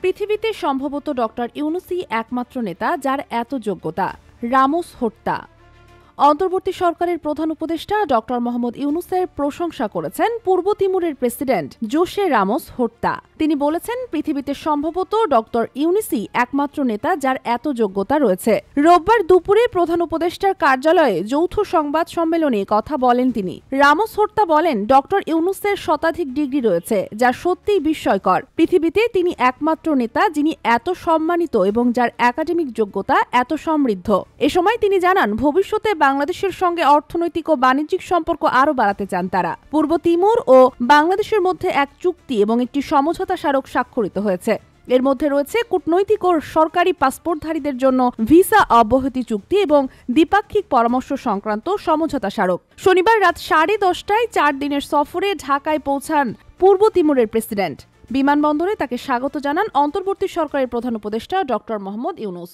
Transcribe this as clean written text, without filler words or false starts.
পৃথিবীতে সম্ভবত ডক্টর ইউনূসই একমাত্র নেতা যার এত যোগ্যতা। Ramos Horta. অন্তর্বর্তী সরকারের প্রধান উপদেষ্টা ডক্টর মোহাম্মদ ইউনূসের প্রশংসা করেছেন পূর্ব তিমুরের প্রেসিডেন্ট জোসে রামোস হোর্তা। তিনি বলেছেন, পৃথিবীতে সম্ভবত ডক্টর ইউনূসই একমাত্র নেতা যার এত যোগ্যতা রয়েছে। রোববার দুপুরে প্রধান উপদেষ্টার কার্যালয়ে যৌথ সংবাদ সম্মেলনে কথা বলেন তিনি। রামোস হোর্তা বলেন, ডক্টর ইউনূসের শতাধিক ডিগ্রি রয়েছে, যা সত্যিই বিস্ময়কর। পৃথিবীতে তিনি একমাত্র নেতা যিনি এত সম্মানিত এবং যার একাডেমিক যোগ্যতা এত সমৃদ্ধ। এ সময় তিনি জানান, ভবিষ্যতে বাংলাদেশের সঙ্গে অর্থনৈতিক ও বাণিজ্যিক সম্পর্ক আরও বাড়াতে চান তারা। পূর্ব তিমুর ও বাংলাদেশের মধ্যে এক চুক্তি এবং একটি সমঝোতা স্মারক স্বাক্ষরিত হয়েছে। এর মধ্যে রয়েছে কূটনৈতিক ও সরকারি পাসপোর্টধারীদের জন্য ভিসা অব্যাহতি চুক্তি এবং দ্বিপাক্ষিক পরামর্শ সংক্রান্ত সমঝোতা স্মারক। শনিবার রাত 10:30টায় 4 দিনের সফরে ঢাকায় পৌঁছান পূর্ব তিমুরের প্রেসিডেন্ট। বিমানবন্দরে তাকে স্বাগত জানান অন্তর্বর্তী সরকারের প্রধান উপদেষ্টা ডক্টর মোহাম্মদ ইউনূস।